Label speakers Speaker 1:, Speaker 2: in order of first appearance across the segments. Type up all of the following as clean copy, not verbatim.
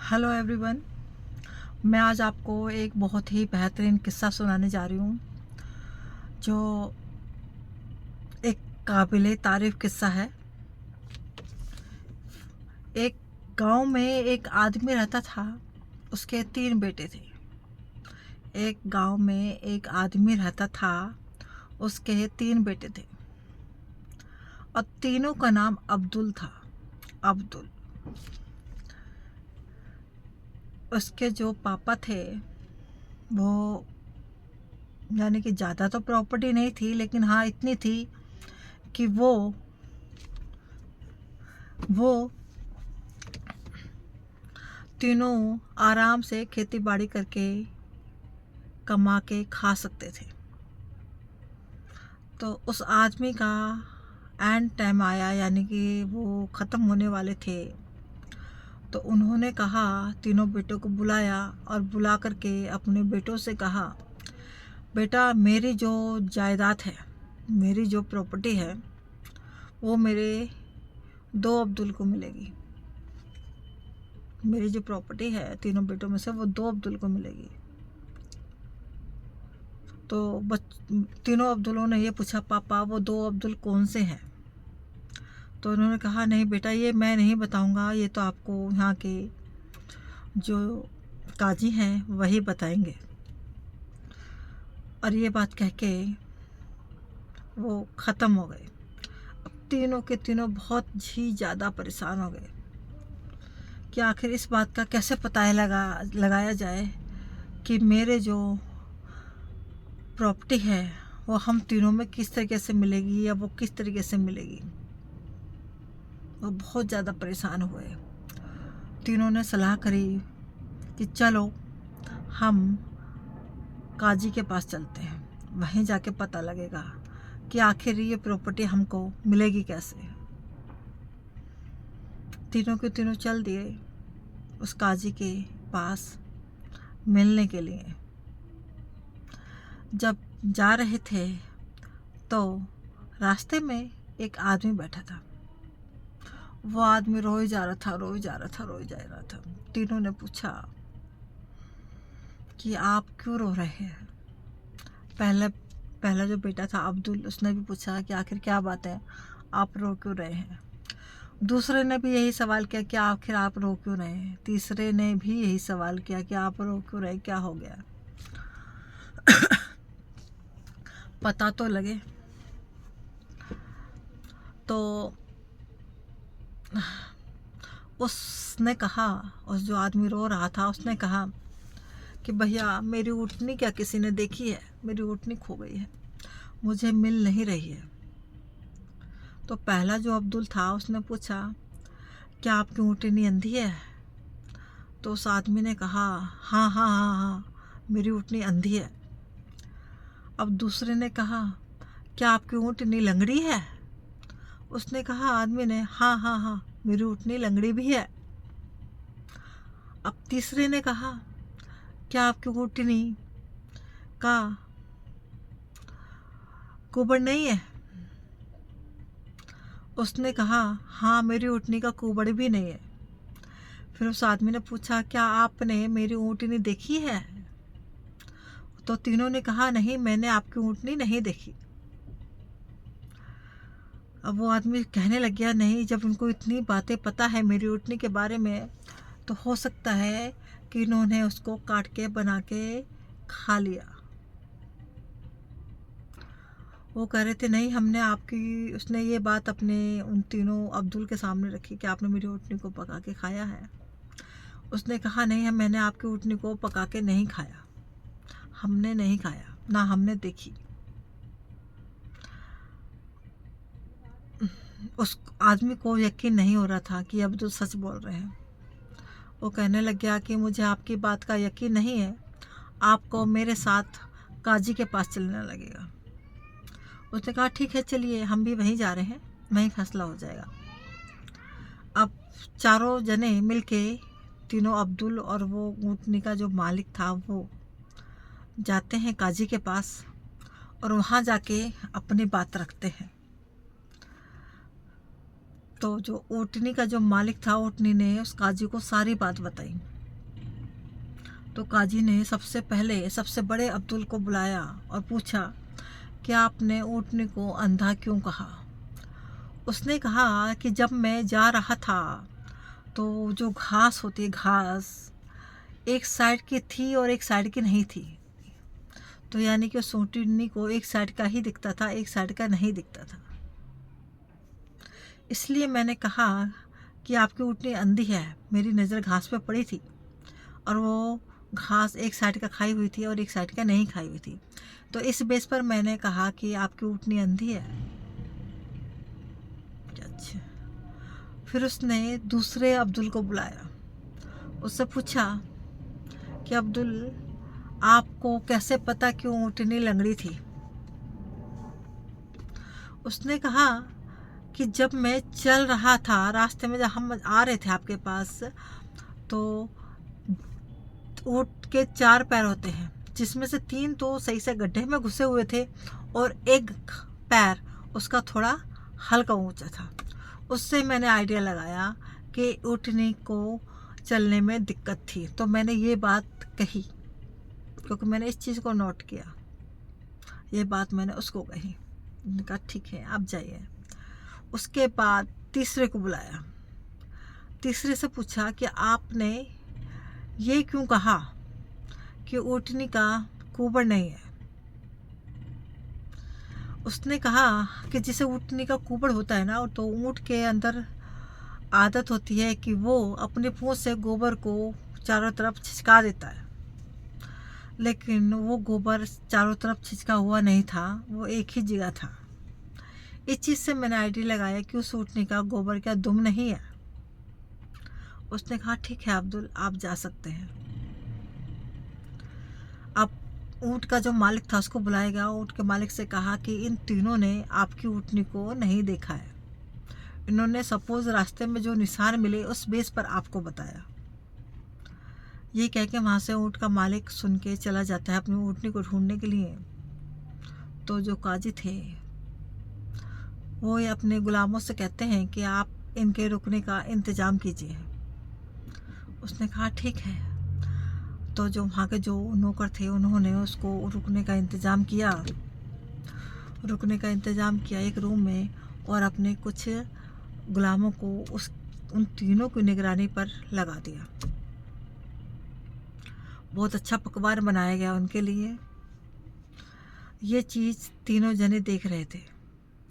Speaker 1: Hello everyone. मैं आज आपको एक बहुत ही बेहतरीन किस्सा सुनाने जा रही हूँ, जो एक काबिले तारीफ़ किस्सा है। एक गांव में एक आदमी रहता था, उसके 3 बेटे थे। एक गांव में एक आदमी रहता था, उसके 3 बेटे थे और तीनों का नाम अब्दुल था। अब्दुल। उसके जो पापा थे, वो यानी कि ज़्यादा तो प्रॉपर्टी नहीं थी, लेकिन हाँ इतनी थी कि वो तीनों आराम से खेती बाड़ी करके कमा के खा सकते थे। तो उस आदमी का एंड टाइम आया, यानी कि वो ख़त्म होने वाले थे। तो उन्होंने कहा, तीनों बेटों को बुलाया और बुला करके अपने बेटों से कहा, बेटा मेरी जो जायदाद है, मेरी जो प्रॉपर्टी है, वो मेरे 2 अब्दुल को मिलेगी। मेरी जो प्रॉपर्टी है तीनों बेटों में से, वो 2 अब्दुल को मिलेगी। तो तीनों अब्दुलों ने ये पूछा, पापा वो 2 अब्दुल कौन से हैं? तो उन्होंने कहा, नहीं बेटा, ये मैं नहीं बताऊंगा, ये तो आपको यहाँ के जो काजी हैं वही बताएंगे। और ये बात कह के वो ख़त्म हो गए। अब तीनों के तीनों बहुत ही ज़्यादा परेशान हो गए कि आखिर इस बात का कैसे पता लगाया जाए कि मेरे जो प्रॉपर्टी है वो हम तीनों में किस तरीके से मिलेगी, या वो किस तरीके से मिलेगी। वो बहुत ज़्यादा परेशान हुए। तीनों ने सलाह करी कि चलो हम काजी के पास चलते हैं, वहीं जाके पता लगेगा कि आखिर ये प्रॉपर्टी हमको मिलेगी कैसे। तीनों के तीनों चल दिए उस काजी के पास मिलने के लिए। जब जा रहे थे तो रास्ते में एक आदमी बैठा था। वो आदमी रोए जा रहा था, रोए जा रहा था, रोए जा रहा था। तीनों ने पूछा कि आप क्यों रो रहे हैं? पहला जो बेटा था अब्दुल, उसने भी पूछा कि आखिर क्या बात है, आप रो क्यों रहे हैं? दूसरे ने भी यही सवाल किया कि आखिर आप रो क्यों रहे हैं? तीसरे ने भी यही सवाल किया कि आप रो क्यों रहे, क्या हो गया? पता तो लगे। तो उसने कहा, उस जो आदमी रो रहा था उसने कहा कि भैया मेरी ऊँटनी क्या किसी ने देखी है? मेरी ऊँटनी खो गई है, मुझे मिल नहीं रही है। तो पहला जो अब्दुल था उसने पूछा, क्या आपकी ऊँटनी अंधी है? तो उस आदमी ने कहा, हाँ हाँ हाँ हाँ, मेरी ऊँटनी अंधी है। अब दूसरे ने कहा, क्या आपकी ऊँटनी लंगड़ी है? उसने कहा, आदमी ने, हाँ हाँ हाँ, मेरी ऊँटनी लंगड़ी भी है। अब तीसरे ने कहा, क्या आपकी ऊँटनी का कुबड़ नहीं है? उसने कहा, हाँ मेरी ऊँटनी का कुबड़ भी नहीं है। फिर उस आदमी ने पूछा, क्या आपने मेरी ऊँटनी देखी है? तो तीनों ने कहा, नहीं मैंने आपकी ऊँटनी नहीं देखी। अब वो आदमी कहने लग गया, नहीं जब उनको इतनी बातें पता है मेरी ऊँटनी के बारे में, तो हो सकता है कि इन्होंने उसको काट के बना के खा लिया। वो कह रहे थे, नहीं हमने आपकी, उसने ये बात अपने उन तीनों अब्दुल के सामने रखी कि आपने मेरी ऊँटनी को पका के खाया है। उसने कहा, नहीं हम, मैंने आपकी ऊँटनी को पका के नहीं खाया, हमने नहीं खाया, ना हमने देखी। उस आदमी को यकीन नहीं हो रहा था कि अब्दुल सच बोल रहे हैं। वो कहने लग गया कि मुझे आपकी बात का यकीन नहीं है, आपको मेरे साथ काजी के पास चलना लगेगा। उसने कहा, ठीक है चलिए, हम भी वहीं जा रहे हैं, वहीं फैसला हो जाएगा। अब चारों जने मिलके, तीनों अब्दुल और वो ऊँटनी का जो मालिक था, वो जाते हैं काजी के पास और वहाँ जाके अपनी बात रखते हैं। तो जो ऊँटनी का जो मालिक था, ऊँटनी ने उस काजी को सारी बात बताई। तो काजी ने सबसे पहले सबसे बड़े अब्दुल को बुलाया और पूछा कि आपने ऊँटनी को अंधा क्यों कहा। उसने कहा कि जब मैं जा रहा था तो जो घास होती है, घास एक साइड की थी और एक साइड की नहीं थी। तो यानी कि उस ऊँटनी को एक साइड का ही दिखता था, एक साइड का नहीं दिखता था। इसलिए मैंने कहा कि आपकी ऊँटनी अंधी है। मेरी नज़र घास पे पड़ी थी और वो घास एक साइड का खाई हुई थी और एक साइड का नहीं खाई हुई थी। तो इस बेस पर मैंने कहा कि आपकी ऊँटनी अंधी है। अच्छा, फिर उसने दूसरे अब्दुल को बुलाया। उससे पूछा कि अब्दुल, आपको कैसे पता कि ऊँटनी लंगड़ी थी। उसने कहा कि जब मैं चल रहा था, रास्ते में जब हम आ रहे थे आपके पास, तो ऊँट के 4 पैर होते हैं, जिसमें से 3 तो सही से गड्ढे में घुसे हुए थे और एक पैर उसका थोड़ा हल्का ऊंचा था। उससे मैंने आइडिया लगाया कि ऊँटनी को चलने में दिक्कत थी। तो मैंने ये बात कही क्योंकि मैंने इस चीज़ को नोट किया। ये बात मैंने उसको कही। उन्होंने कहा ठीक है, आप जाइए। उसके बाद तीसरे को बुलाया। तीसरे से पूछा कि आपने ये क्यों कहा कि ऊँटनी का कुबड़ नहीं है। उसने कहा कि जैसे ऊँटनी का कुबड़ होता है ना, तो ऊँट के अंदर आदत होती है कि वो अपने पूँछ से गोबर को चारों तरफ छिड़का देता है, लेकिन वो गोबर चारों तरफ छिड़का हुआ नहीं था, वो एक ही जगह था। इस चीज़ से मैंने आइडिया लगाया कि उस ऊँटनी का गोबर क्या दुम नहीं है। उसने कहा ठीक है अब्दुल, आप जा सकते हैं। अब ऊँट का जो मालिक था उसको बुलाएगा। ऊँट के मालिक से कहा कि इन तीनों ने आपकी ऊँटनी को नहीं देखा है। इन्होंने सपोज रास्ते में जो निशान मिले उस बेस पर आपको बताया। ये कह के वहाँ से ऊँट का मालिक सुन के चला जाता है अपनी ऊँटनी को ढूंढने के लिए। तो जो काजी थे वो ये अपने गुलामों से कहते हैं कि आप इनके रुकने का इंतज़ाम कीजिए। उसने कहा ठीक है। तो जो वहाँ के जो नौकर थे उन्होंने उसको रुकने का इंतज़ाम किया। एक रूम में और अपने कुछ गुलामों को उन तीनों की निगरानी पर लगा दिया। बहुत अच्छा पकवान बनाया गया उनके लिए। ये चीज़ तीनों जने देख रहे थे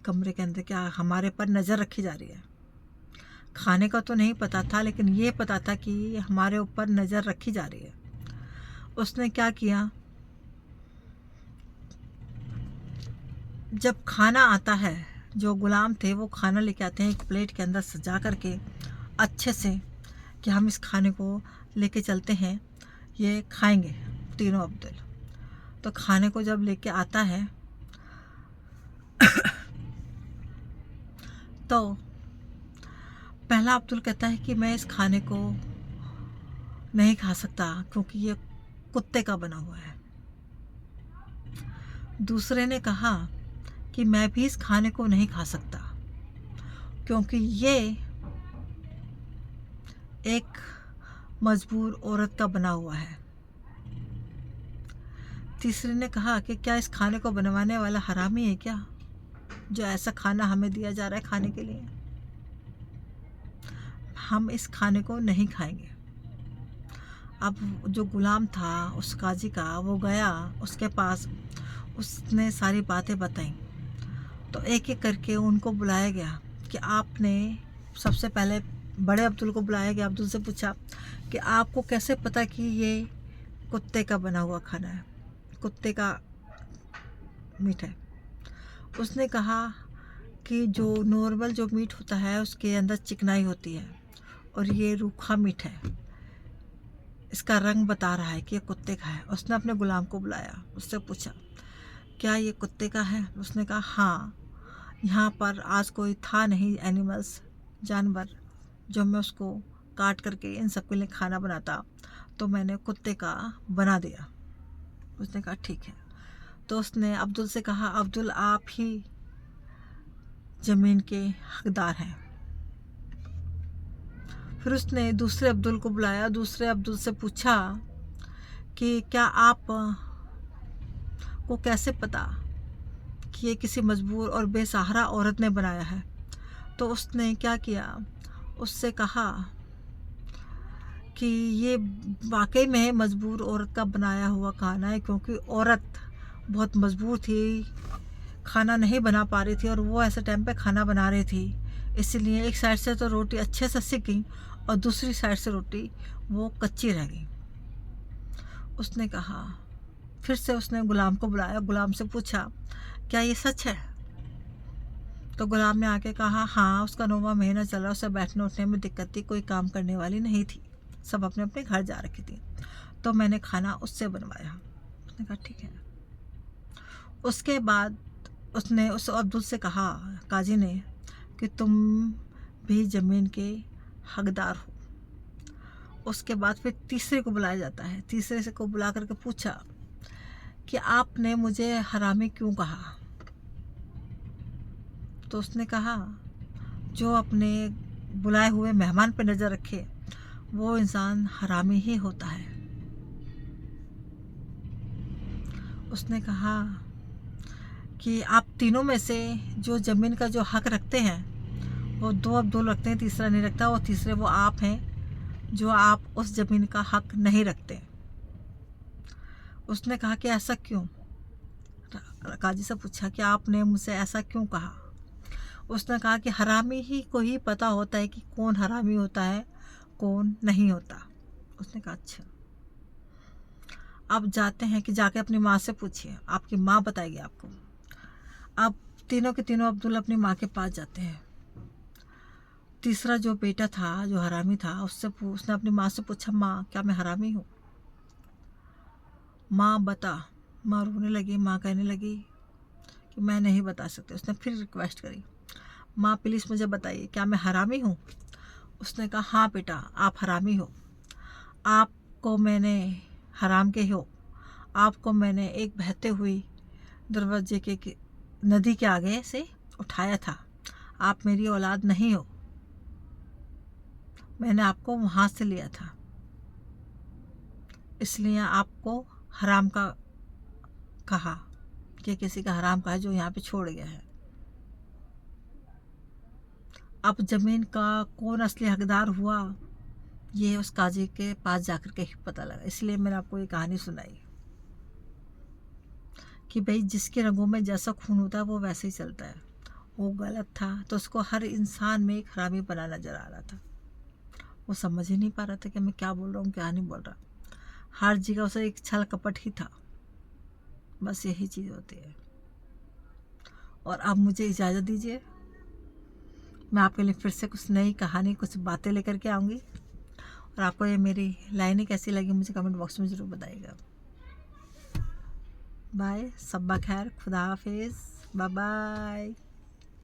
Speaker 1: कमरे के अंदर, क्या हमारे पर नज़र रखी जा रही है। खाने का तो नहीं पता था, लेकिन ये पता था कि हमारे ऊपर नज़र रखी जा रही है। उसने क्या किया, जब खाना आता है, जो गुलाम थे वो खाना लेके आते हैं एक प्लेट के अंदर सजा करके अच्छे से कि हम इस खाने को लेके चलते हैं, ये खाएंगे तीनों अब्दुल। तो खाने को जब लेके आता है तो पहला अब्दुल कहता है कि मैं इस खाने को नहीं खा सकता क्योंकि ये कुत्ते का बना हुआ है। दूसरे ने कहा कि मैं भी इस खाने को नहीं खा सकता क्योंकि ये एक मजबूर औरत का बना हुआ है। तीसरे ने कहा कि क्या इस खाने को बनवाने वाला हरामी है क्या, जो ऐसा खाना हमें दिया जा रहा है खाने के लिए। हम इस खाने को नहीं खाएंगे। अब जो गुलाम था उस काजी का, वो गया उसके पास, उसने सारी बातें बताई। तो एक एक करके उनको बुलाया गया कि आपने, सबसे पहले बड़े अब्दुल को बुलाया गया। अब्दुल से पूछा कि आपको कैसे पता कि ये कुत्ते का बना हुआ खाना है, कुत्ते का मीट है। उसने कहा कि जो नॉर्मल जो मीट होता है उसके अंदर चिकनाई होती है और ये रूखा मीट है, इसका रंग बता रहा है कि ये कुत्ते का है। उसने अपने गुलाम को बुलाया, उससे पूछा क्या ये कुत्ते का है। उसने कहा हाँ, यहाँ पर आज कोई था नहीं एनिमल्स, जानवर, जो मैं उसको काट करके इन सब के लिए खाना बनाता, तो मैंने कुत्ते का बना दिया। उसने कहा ठीक है। तो उसने अब्दुल से कहा अब्दुल, आप ही ज़मीन के हकदार हैं, फिर उसने दूसरे अब्दुल को बुलाया। दूसरे अब्दुल से पूछा कि क्या आप को कैसे पता कि ये किसी मजबूर और बेसहारा औरत ने बनाया है। तो उसने क्या किया, उससे कहा कि ये वाकई में मजबूर औरत का बनाया हुआ खाना है, क्योंकि औरत बहुत मजबूर थी, खाना नहीं बना पा रही थी और वो ऐसे टाइम पे खाना बना रही थी। इसलिए एक साइड से तो रोटी अच्छे से सिक गई और दूसरी साइड से रोटी वो कच्ची रह गई। उसने कहा, फिर से उसने गुलाम को बुलाया। गुलाम से पूछा, क्या ये सच है? तो गुलाम ने आके कहा, हाँ, उसका 9वां महीना चल रहा, उसे बैठने उठने में दिक्कत थी, कोई काम करने वाली नहीं थी, सब अपने अपने घर जा रखी थी, तो मैंने खाना उससे बनवाया। उसने कहा ठीक है। उसके बाद उसने उस अब्दुल से कहा, काजी ने, कि तुम भी ज़मीन के हकदार हो। उसके बाद फिर तीसरे को बुलाया जाता है। तीसरे से को बुला करके पूछा कि आपने मुझे हरामी क्यों कहा? तो उसने कहा, जो अपने बुलाए हुए मेहमान पर नज़र रखे वो इंसान हरामी ही होता है। उसने कहा कि आप तीनों में से जो ज़मीन का जो हक रखते हैं वो 2 अब्दुल रखते हैं, तीसरा नहीं रखता, और तीसरे वो आप हैं जो आप उस ज़मीन का हक नहीं रखते। उसने कहा कि ऐसा क्यों? काजी से पूछा कि आपने मुझसे ऐसा क्यों कहा? उसने कहा कि हरामी ही को ही पता होता है कि कौन हरामी होता है, कौन नहीं होता। उसने कहा अच्छा, आप जाते हैं कि जाके अपनी माँ से पूछिए, आपकी माँ बताएगी आपको। आप तीनों के तीनों अब्दुल अपनी माँ के पास जाते हैं। तीसरा जो बेटा था, जो हरामी था, उसने अपनी माँ से पूछा, माँ क्या मैं हरामी हूँ? माँ बता। माँ रोने लगी। माँ कहने लगी कि मैं नहीं बता सकती। उसने फिर रिक्वेस्ट करी, माँ प्लीज़ मुझे बताइए, क्या मैं हरामी हूँ? उसने कहा, हाँ बेटा, आप हरामी हो। आपको मैंने हराम के हो, आपको मैंने एक बहते हुई दरवाजे के नदी के आगे से उठाया था। आप मेरी औलाद नहीं हो, मैंने आपको वहाँ से लिया था, इसलिए आपको हराम का कहा कि किसी का हराम कहा जो यहाँ पे छोड़ गया है। अब ज़मीन का कौन असली हकदार हुआ, ये उस काजी के पास जाकर के ही पता लगा। इसलिए मैंने आपको ये कहानी सुनाई कि भाई जिसके रंगों में जैसा खून होता है वो वैसे ही चलता है। वो गलत था तो उसको हर इंसान में एक हरामी बना नजर आ रहा था। वो समझ ही नहीं पा रहा था कि मैं क्या बोल रहा हूँ क्या नहीं बोल रहा। हर जगह उसे एक छल कपट ही था। बस यही चीज़ होती है। और अब मुझे इजाज़त दीजिए, मैं आपके लिए फिर से कुछ नई कहानी, कुछ बातें लेकर के आऊँगी। और आपको ये मेरी लाइनें कैसी लगी मुझे कमेंट बॉक्स में ज़रूर बताइएगा। बाय, सब्बा खैर, खुदा हाफिज़, बाय बाय।